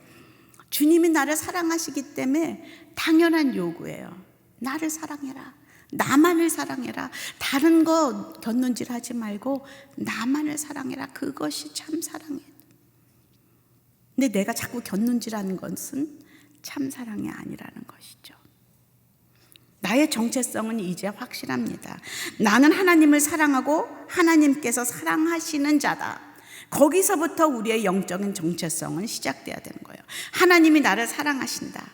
주님이 나를 사랑하시기 때문에 당연한 요구예요. 나를 사랑해라. 나만을 사랑해라. 다른 거 곁눈질 하지 말고 나만을 사랑해라. 그것이 참 사랑이에요. 근데 내가 자꾸 곁눈질하는 것은 참 사랑이 아니라는 것이죠. 나의 정체성은 이제 확실합니다. 나는 하나님을 사랑하고 하나님께서 사랑하시는 자다. 거기서부터 우리의 영적인 정체성은 시작돼야 되는 거예요. 하나님이 나를 사랑하신다.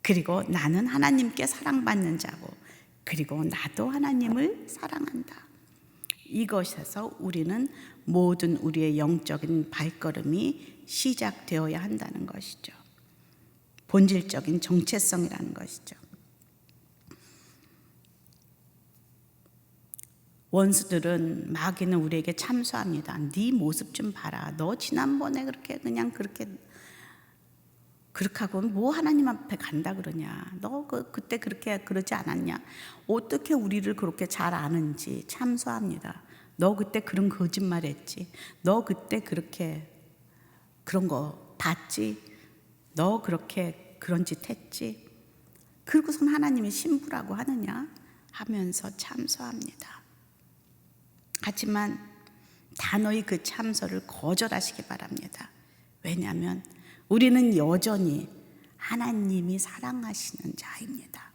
그리고 나는 하나님께 사랑받는 자고, 그리고 나도 하나님을 사랑한다. 이것에서 우리는 모든 우리의 영적인 발걸음이 시작되어야 한다는 것이죠. 본질적인 정체성이라는 것이죠. 원수들은, 마귀는 우리에게 참소합니다. 네 모습 좀 봐라. 너 지난번에 그렇게 하고 뭐 하나님 앞에 간다 그러냐. 너 그때 그렇게 그러지 않았냐. 어떻게 우리를 그렇게 잘 아는지 참소합니다. 너 그때 그런 거짓말 했지. 너 그때 그렇게 그런 거 봤지. 너 그렇게 그런 짓 했지. 그러고선 하나님이 신부라고 하느냐 하면서 참소합니다. 하지만 단호히 그 참소를 거절하시기 바랍니다. 왜냐하면 우리는 여전히 하나님이 사랑하시는 자입니다.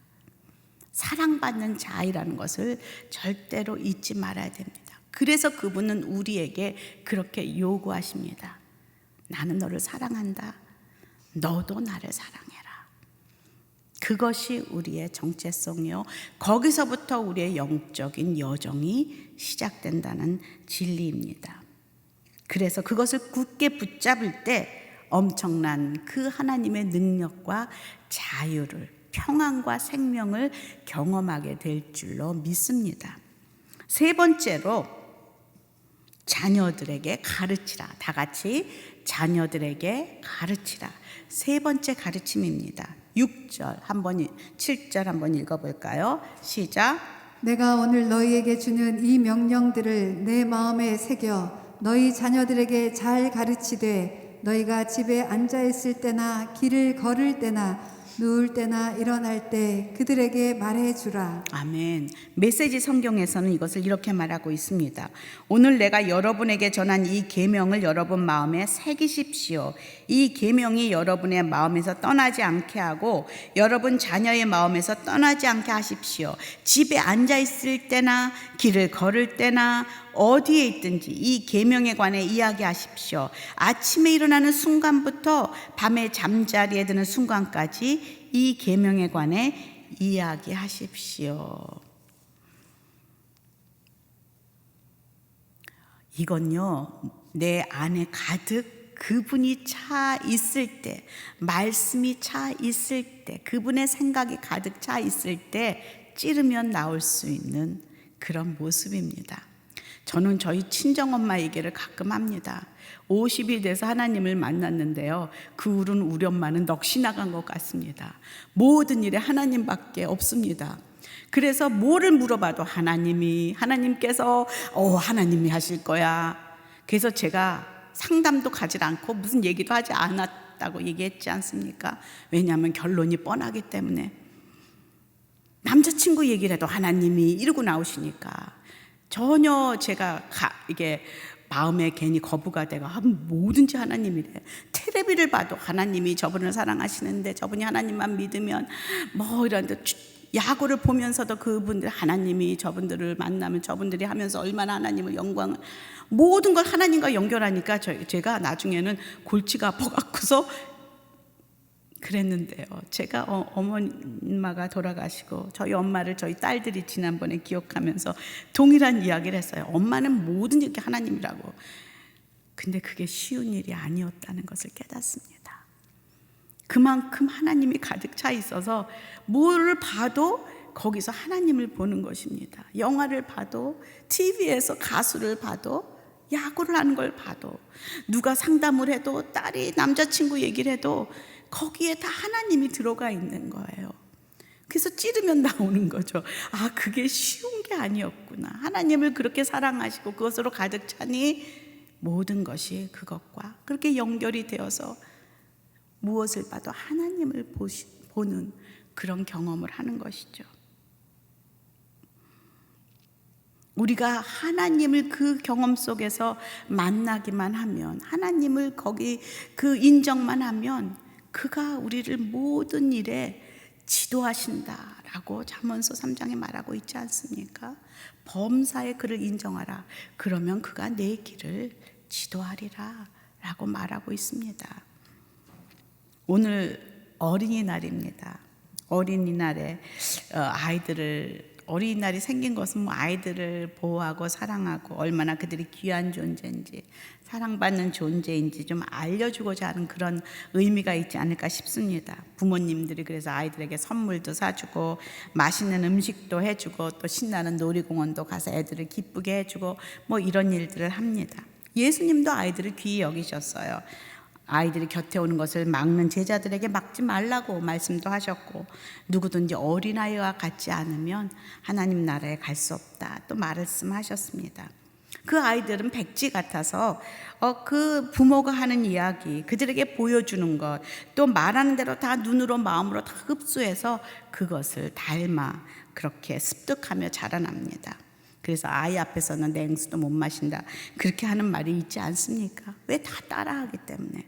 사랑받는 자이라는 것을 절대로 잊지 말아야 됩니다. 그래서 그분은 우리에게 그렇게 요구하십니다. 나는 너를 사랑한다. 너도 나를 사랑해라. 그것이 우리의 정체성이요, 거기서부터 우리의 영적인 여정이 시작된다는 진리입니다. 그래서 그것을 굳게 붙잡을 때 엄청난 그 하나님의 능력과 자유를, 평안과 생명을 경험하게 될 줄로 믿습니다. 세 번째로, 자녀들에게 가르치라. 다 같이 자녀들에게 가르치라. 세 번째 가르침입니다. 6절 7절 한번 읽어볼까요? 시작. 내가 오늘 너희에게 주는 이 명령들을 내 마음에 새겨 너희 자녀들에게 잘 가르치되 너희가 집에 앉아 있을 때나 길을 걸을 때나 누울 때나 일어날 때 그들에게 말해주라. 아멘. 메시지 성경에서는 이것을 이렇게 말하고 있습니다. 오늘 내가 여러분에게 전한 이 계명을 여러분 마음에 새기십시오. 이 계명이 여러분의 마음에서 떠나지 않게 하고 여러분 자녀의 마음에서 떠나지 않게 하십시오. 집에 앉아 있을 때나 길을 걸을 때나 어디에 있든지 이 계명에 관해 이야기하십시오. 아침에 일어나는 순간부터 밤에 잠자리에 드는 순간까지 이 계명에 관해 이야기하십시오. 이건요, 내 안에 가득 그분이 차 있을 때, 말씀이 차 있을 때, 그분의 생각이 가득 차 있을 때 찌르면 나올 수 있는 그런 모습입니다. 저는 저희 친정엄마 얘기를 가끔 합니다. 50이 돼서 하나님을 만났는데요, 그 후로는 우리 엄마는 넋이 나간 것 같습니다. 모든 일에 하나님밖에 없습니다. 그래서 뭐를 물어봐도 하나님께서 하나님이 하실 거야. 그래서 제가 상담도 가지 않고 무슨 얘기도 하지 않았다고 얘기했지 않습니까? 왜냐하면 결론이 뻔하기 때문에. 남자친구 얘기를 해도 하나님이 이러고 나오시니까 전혀 제가 이게 마음에 괜히 거부가 되고 뭐든지 하나님이래. 텔레비를 봐도 하나님이 저분을 사랑하시는데 저분이 하나님만 믿으면 뭐 이런데, 야구를 보면서도 그분들 하나님이 저분들을 만나면 저분들이 하면서 얼마나 하나님을 영광을, 모든 걸 하나님과 연결하니까 제가 나중에는 골치가 아파갖고서 그랬는데요. 제가 어머니가 돌아가시고 저희 엄마를 저희 딸들이 지난번에 기억하면서 동일한 이야기를 했어요. 엄마는 모든 게 하나님이라고. 근데 그게 쉬운 일이 아니었다는 것을 깨닫습니다. 그만큼 하나님이 가득 차 있어서 뭘 봐도 거기서 하나님을 보는 것입니다. 영화를 봐도, TV에서 가수를 봐도, 야구를 하는 걸 봐도, 누가 상담을 해도, 딸이 남자친구 얘기를 해도 거기에 다 하나님이 들어가 있는 거예요. 그래서 찌르면 나오는 거죠. 그게 쉬운 게 아니었구나. 하나님을 그렇게 사랑하시고 그것으로 가득 차니 모든 것이 그것과 그렇게 연결이 되어서 무엇을 봐도 하나님을 보는 그런 경험을 하는 것이죠. 우리가 하나님을 그 경험 속에서 만나기만 하면, 하나님을 거기 그 인정만 하면 그가 우리를 모든 일에 지도하신다라고 잠언서 3장에 말하고 있지 않습니까? 범사에 그를 인정하라. 그러면 그가 내 길을 지도하리라 라고 말하고 있습니다. 오늘 어린이날입니다. 어린이날에 어린이날이 생긴 것은 아이들을 보호하고 사랑하고 얼마나 그들이 귀한 존재인지, 사랑받는 존재인지 좀 알려주고자 하는 그런 의미가 있지 않을까 싶습니다. 부모님들이 그래서 아이들에게 선물도 사주고 맛있는 음식도 해주고 또 신나는 놀이공원도 가서 애들을 기쁘게 해주고 뭐 이런 일들을 합니다. 예수님도 아이들을 귀히 여기셨어요. 아이들이 곁에 오는 것을 막는 제자들에게 막지 말라고 말씀도 하셨고, 누구든지 어린아이와 같지 않으면 하나님 나라에 갈 수 없다 또 말씀하셨습니다. 그 아이들은 백지 같아서 그 부모가 하는 이야기, 그들에게 보여주는 것, 또 말하는 대로 다 눈으로 마음으로 다 흡수해서 그것을 닮아 그렇게 습득하며 자라납니다. 그래서 아이 앞에서는 냉수도 못 마신다 그렇게 하는 말이 있지 않습니까? 왜? 다 따라하기 때문에.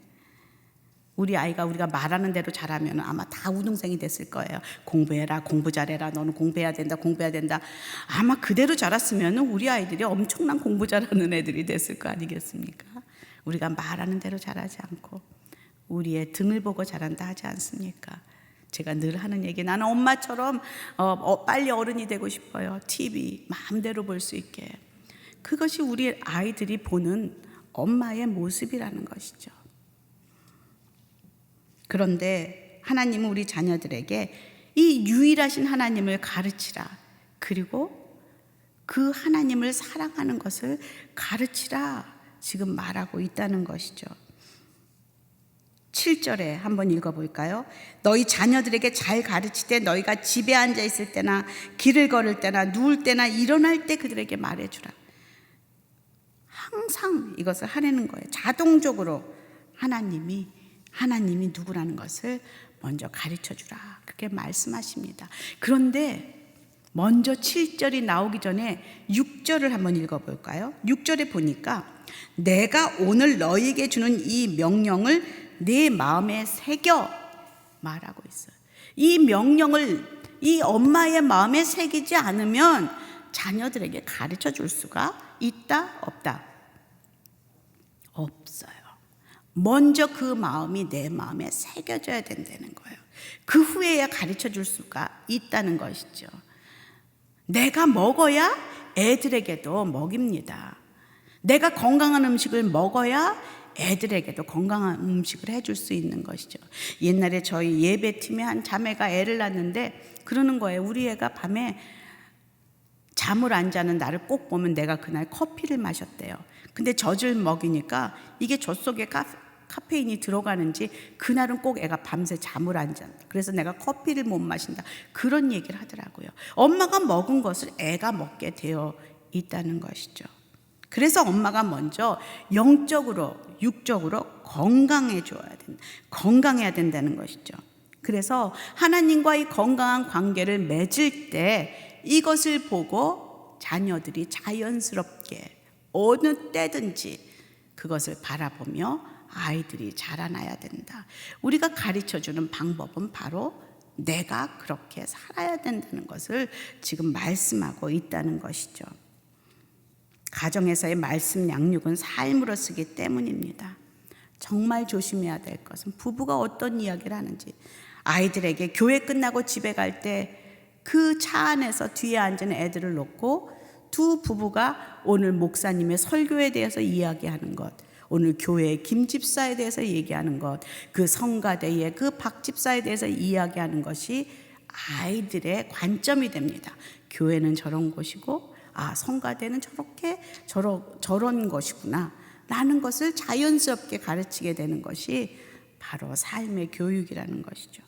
우리가 말하는 대로 자라면 아마 다 우등생이 됐을 거예요. 공부해라, 공부 잘해라, 너는 공부해야 된다. 아마 그대로 자랐으면 우리 아이들이 엄청난 공부 잘하는 애들이 됐을 거 아니겠습니까? 우리가 말하는 대로 자라지 않고 우리의 등을 보고 자란다 하지 않습니까? 제가 늘 하는 얘기, 나는 엄마처럼 빨리 어른이 되고 싶어요. TV 마음대로 볼 수 있게. 그것이 우리 아이들이 보는 엄마의 모습이라는 것이죠. 그런데 하나님은 우리 자녀들에게 이 유일하신 하나님을 가르치라, 그리고 그 하나님을 사랑하는 것을 가르치라 지금 말하고 있다는 것이죠. 7절에 한번 읽어볼까요? 너희 자녀들에게 잘 가르치되 너희가 집에 앉아 있을 때나 길을 걸을 때나 누울 때나 일어날 때 그들에게 말해주라. 항상 이것을 하라는 거예요. 자동적으로 하나님이 누구라는 것을 먼저 가르쳐주라 그렇게 말씀하십니다. 그런데 먼저 7절이 나오기 전에 6절을 한번 읽어볼까요? 6절에 보니까 내가 오늘 너희에게 주는 이 명령을 내 마음에 새겨 말하고 있어요. 이 명령을 이 엄마의 마음에 새기지 않으면 자녀들에게 가르쳐 줄 수가 있다 없다? 없어요. 먼저 그 마음이 내 마음에 새겨져야 된다는 거예요. 그 후에야 가르쳐 줄 수가 있다는 것이죠. 내가 먹어야 애들에게도 먹입니다. 내가 건강한 음식을 먹어야 애들에게도 건강한 음식을 해줄 수 있는 것이죠. 옛날에 저희 예배팀에 한 자매가 애를 낳는데 그러는 거예요. 우리 애가 밤에 잠을 안 자는 나를 꼭 보면 내가 그날 커피를 마셨대요. 근데 젖을 먹이니까 이게 젖 속에 카페인이 들어가는지 그날은 꼭 애가 밤새 잠을 안 잔다. 그래서 내가 커피를 못 마신다. 그런 얘기를 하더라고요. 엄마가 먹은 것을 애가 먹게 되어 있다는 것이죠. 그래서 엄마가 먼저 영적으로, 육적으로 건강해야 된다는 것이죠. 그래서 하나님과의 건강한 관계를 맺을 때 이것을 보고 자녀들이 자연스럽게 어느 때든지 그것을 바라보며 아이들이 자라나야 된다. 우리가 가르쳐주는 방법은 바로 내가 그렇게 살아야 된다는 것을 지금 말씀하고 있다는 것이죠. 가정에서의 말씀 양육은 삶으로 쓰기 때문입니다. 정말 조심해야 될 것은 부부가 어떤 이야기를 하는지, 아이들에게 교회 끝나고 집에 갈 때 그 차 안에서 뒤에 앉은 애들을 놓고 두 부부가 오늘 목사님의 설교에 대해서 이야기하는 것, 오늘 교회의 김 집사에 대해서 얘기하는 것, 그 성가대의 그 박 집사에 대해서 이야기하는 것이 아이들의 관점이 됩니다. 교회는 저런 곳이고, 성가대는 저런 것이구나 라는 것을 자연스럽게 가르치게 되는 것이 바로 삶의 교육이라는 것이죠.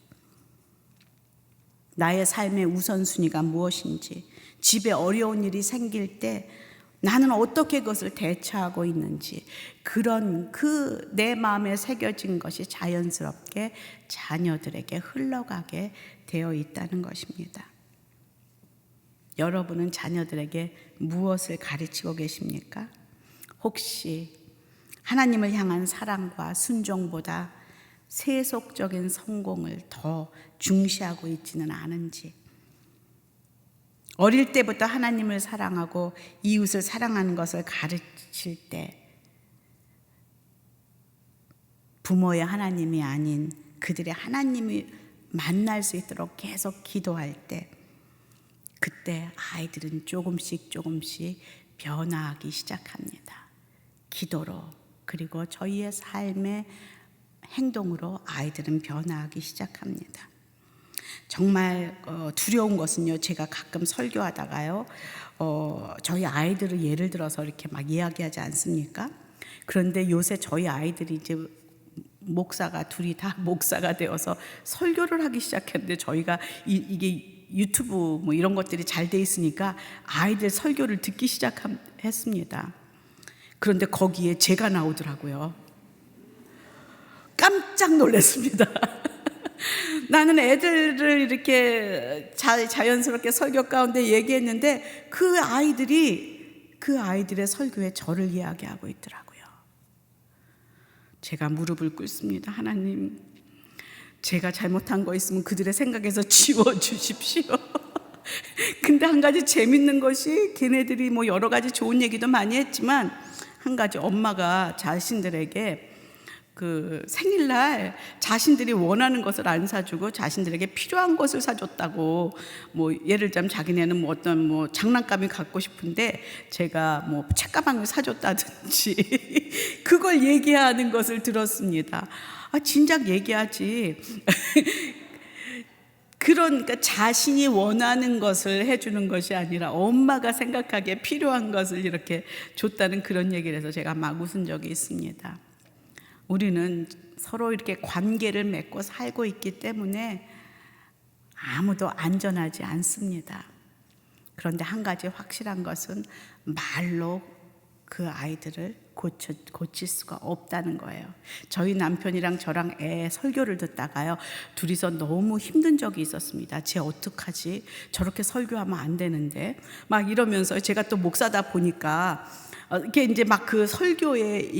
나의 삶의 우선순위가 무엇인지, 집에 어려운 일이 생길 때 나는 어떻게 그것을 대처하고 있는지, 그런 내 마음에 새겨진 것이 자연스럽게 자녀들에게 흘러가게 되어 있다는 것입니다. 여러분은 자녀들에게 무엇을 가르치고 계십니까? 혹시 하나님을 향한 사랑과 순종보다 세속적인 성공을 더 중시하고 있지는 않은지, 어릴 때부터 하나님을 사랑하고 이웃을 사랑하는 것을 가르칠 때 부모의 하나님이 아닌 그들의 하나님이 만날 수 있도록 계속 기도할 때, 그때 아이들은 조금씩 변화하기 시작합니다. 기도로, 그리고 저희의 삶의 행동으로 아이들은 변화하기 시작합니다. 정말 두려운 것은요, 제가 가끔 설교하다가요, 저희 아이들을 예를 들어서 이렇게 막 이야기하지 않습니까? 그런데 요새 저희 아이들이 이제 둘이 다 목사가 되어서 설교를 하기 시작했는데, 저희가 이게 유튜브 뭐 이런 것들이 잘 돼 있으니까 아이들 설교를 듣기 시작했습니다. 그런데 거기에 제가 나오더라고요. 깜짝 놀랐습니다. 나는 애들을 이렇게 자연스럽게 설교 가운데 얘기했는데 그 아이들의 설교에 저를 이야기하고 있더라고요. 제가 무릎을 꿇습니다. 하나님, 제가 잘못한 거 있으면 그들의 생각에서 지워주십시오. 근데 한 가지 재밌는 것이, 걔네들이 뭐 여러 가지 좋은 얘기도 많이 했지만 한 가지, 엄마가 자신들에게 그 생일날 자신들이 원하는 것을 안 사주고 자신들에게 필요한 것을 사줬다고, 뭐 예를 들면 자기네는 뭐 어떤 뭐 장난감이 갖고 싶은데 제가 뭐 책가방을 사줬다든지 그걸 얘기하는 것을 들었습니다. 진작 얘기하지. 그러니까 자신이 원하는 것을 해주는 것이 아니라 엄마가 생각하기에 필요한 것을 이렇게 줬다는 그런 얘기를 해서 제가 막 웃은 적이 있습니다. 우리는 서로 이렇게 관계를 맺고 살고 있기 때문에 아무도 안전하지 않습니다. 그런데 한 가지 확실한 것은 말로 그 아이들을 고칠 수가 없다는 거예요. 저희 남편이랑 저랑 애 설교를 듣다가요, 둘이서 너무 힘든 적이 있었습니다. 쟤 어떡하지? 저렇게 설교하면 안 되는데 막 이러면서, 제가 또 목사다 보니까 이렇게 이제 막 그 설교에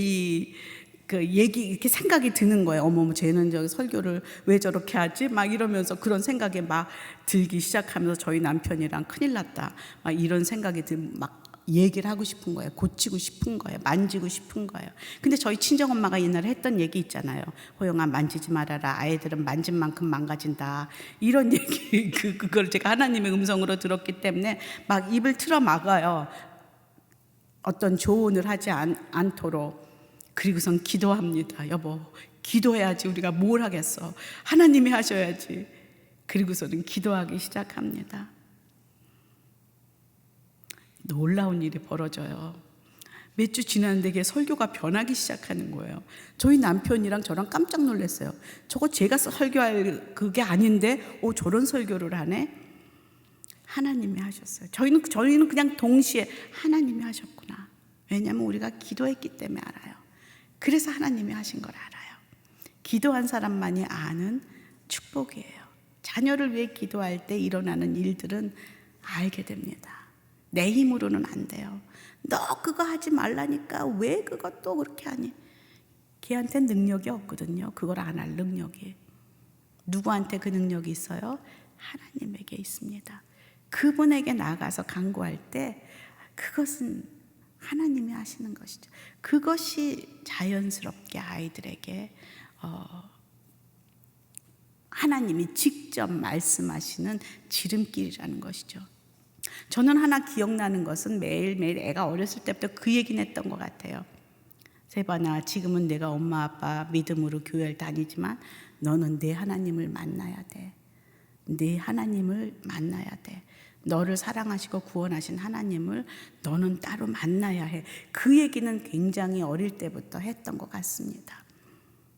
그 얘기 이렇게 생각이 드는 거예요. 어머머, 쟤는 저기 설교를 왜 저렇게 하지? 막 이러면서 그런 생각이 막 들기 시작하면서 저희 남편이랑 큰일 났다, 막 이런 생각이 막 얘기를 하고 싶은 거예요. 고치고 싶은 거예요. 만지고 싶은 거예요. 근데 저희 친정엄마가 옛날에 했던 얘기 있잖아요. 호영아, 만지지 말아라. 아이들은 만진 만큼 망가진다. 이런 얘기, 그걸 제가 하나님의 음성으로 들었기 때문에 막 입을 틀어 막아요. 어떤 조언을 하지 않도록. 그리고선 기도합니다. 여보, 기도해야지. 우리가 뭘 하겠어. 하나님이 하셔야지. 그리고서는 기도하기 시작합니다. 놀라운 일이 벌어져요. 몇 주 지났는데 이게 설교가 변하기 시작하는 거예요. 저희 남편이랑 저랑 깜짝 놀랐어요. 저거 제가 설교할 그게 아닌데 저런 설교를 하네. 하나님이 하셨어요. 저희는 그냥 동시에 하나님이 하셨구나. 왜냐하면 우리가 기도했기 때문에 알아요. 그래서 하나님이 하신 걸 알아요. 기도한 사람만이 아는 축복이에요. 자녀를 위해 기도할 때 일어나는 일들은 알게 됩니다. 내 힘으로는 안 돼요. 너 그거 하지 말라니까 왜 그것도 그렇게 하니? 걔한테 능력이 없거든요. 그걸 안 할 능력이. 누구한테 그 능력이 있어요? 하나님에게 있습니다. 그분에게 나가서 간구할 때 그것은 하나님이 하시는 것이죠. 그것이 자연스럽게 아이들에게 하나님이 직접 말씀하시는 지름길이라는 것이죠. 저는 하나 기억나는 것은 매일매일 애가 어렸을 때부터 그 얘기는 했던 것 같아요. 세반아, 지금은 내가 엄마 아빠 믿음으로 교회를 다니지만 너는 내 하나님을 만나야 돼. 네 하나님을 만나야 돼. 너를 사랑하시고 구원하신 하나님을 너는 따로 만나야 해. 그 얘기는 굉장히 어릴 때부터 했던 것 같습니다.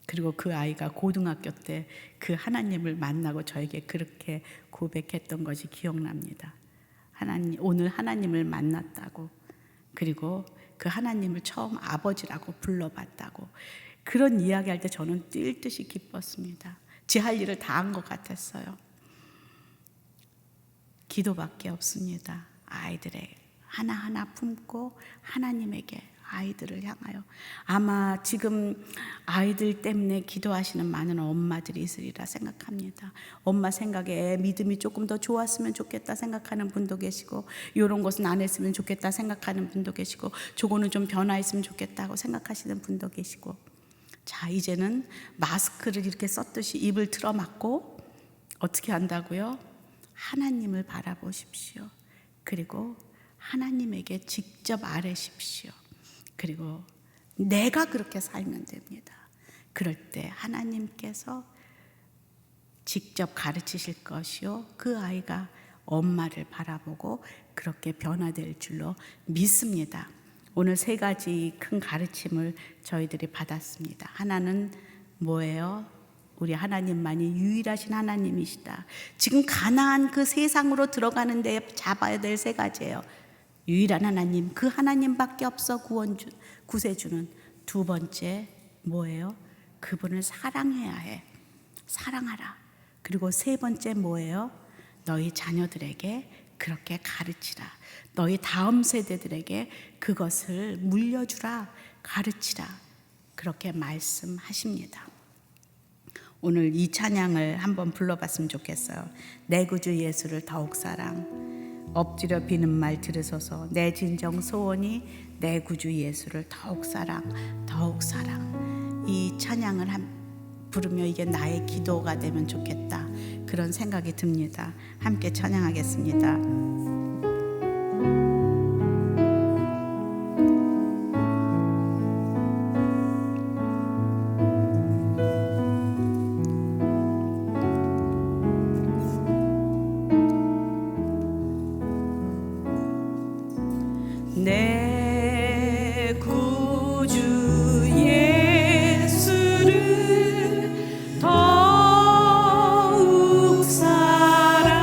그리고 그 아이가 고등학교 때 그 하나님을 만나고 저에게 그렇게 고백했던 것이 기억납니다. 오늘 하나님을 만났다고, 그리고 그 하나님을 처음 아버지라고 불러봤다고, 그런 이야기할 때 저는 뛸 듯이 기뻤습니다. 지 할 일을 다 한 것 같았어요. 기도밖에 없습니다. 아이들의 하나하나 품고 하나님에게 아이들을 향하여. 아마 지금 아이들 때문에 기도하시는 많은 엄마들이 있으리라 생각합니다. 엄마 생각에 믿음이 조금 더 좋았으면 좋겠다 생각하는 분도 계시고, 이런 것은 안 했으면 좋겠다 생각하는 분도 계시고, 저거는 좀 변화했으면 좋겠다고 생각하시는 분도 계시고. 자, 이제는 마스크를 이렇게 썼듯이 입을 틀어막고 어떻게 한다고요? 하나님을 바라보십시오. 그리고 하나님에게 직접 아뢰십시오. 그리고 내가 그렇게 살면 됩니다. 그럴 때 하나님께서 직접 가르치실 것이요, 그 아이가 엄마를 바라보고 그렇게 변화될 줄로 믿습니다. 오늘 3가지 큰 가르침을 저희들이 받았습니다. 하나는 뭐예요? 우리 하나님만이 유일하신 하나님이시다. 지금 가나안 그 세상으로 들어가는 데 잡아야 될 3가지예요. 유일한 하나님, 그 하나님밖에 없어 구세주는. 2번째 뭐예요? 그분을 사랑해야 해. 사랑하라. 그리고 3번째 뭐예요? 너희 자녀들에게 그렇게 가르치라. 너희 다음 세대들에게 그것을 물려주라. 가르치라. 그렇게 말씀하십니다. 오늘 이 찬양을 한번 불러봤으면 좋겠어요. 내 구주 예수를 더욱 사랑. 엎드려 비는 말 들으소서. 내 진정 소원이 내 구주 예수를 더욱 사랑, 더욱 사랑. 이 찬양을 부르며 이게 나의 기도가 되면 좋겠다, 그런 생각이 듭니다. 함께 찬양하겠습니다. 내 구주 예수를 더욱 사랑.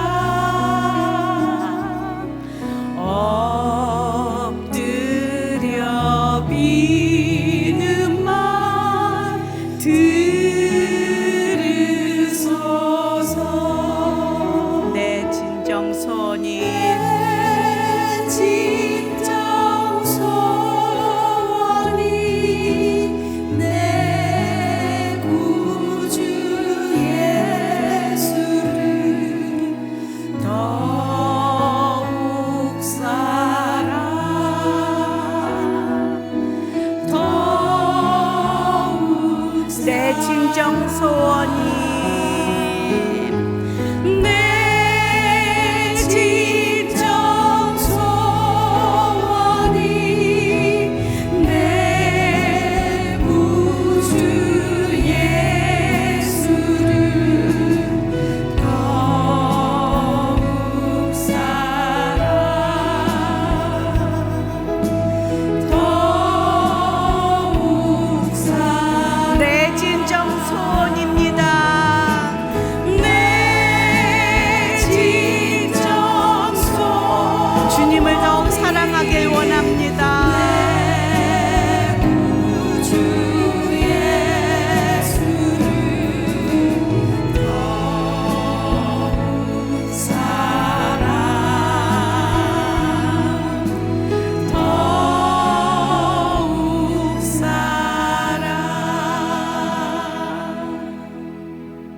엎드려 비는 말 들으소서. 내 진정 소원이 내 진정 소원이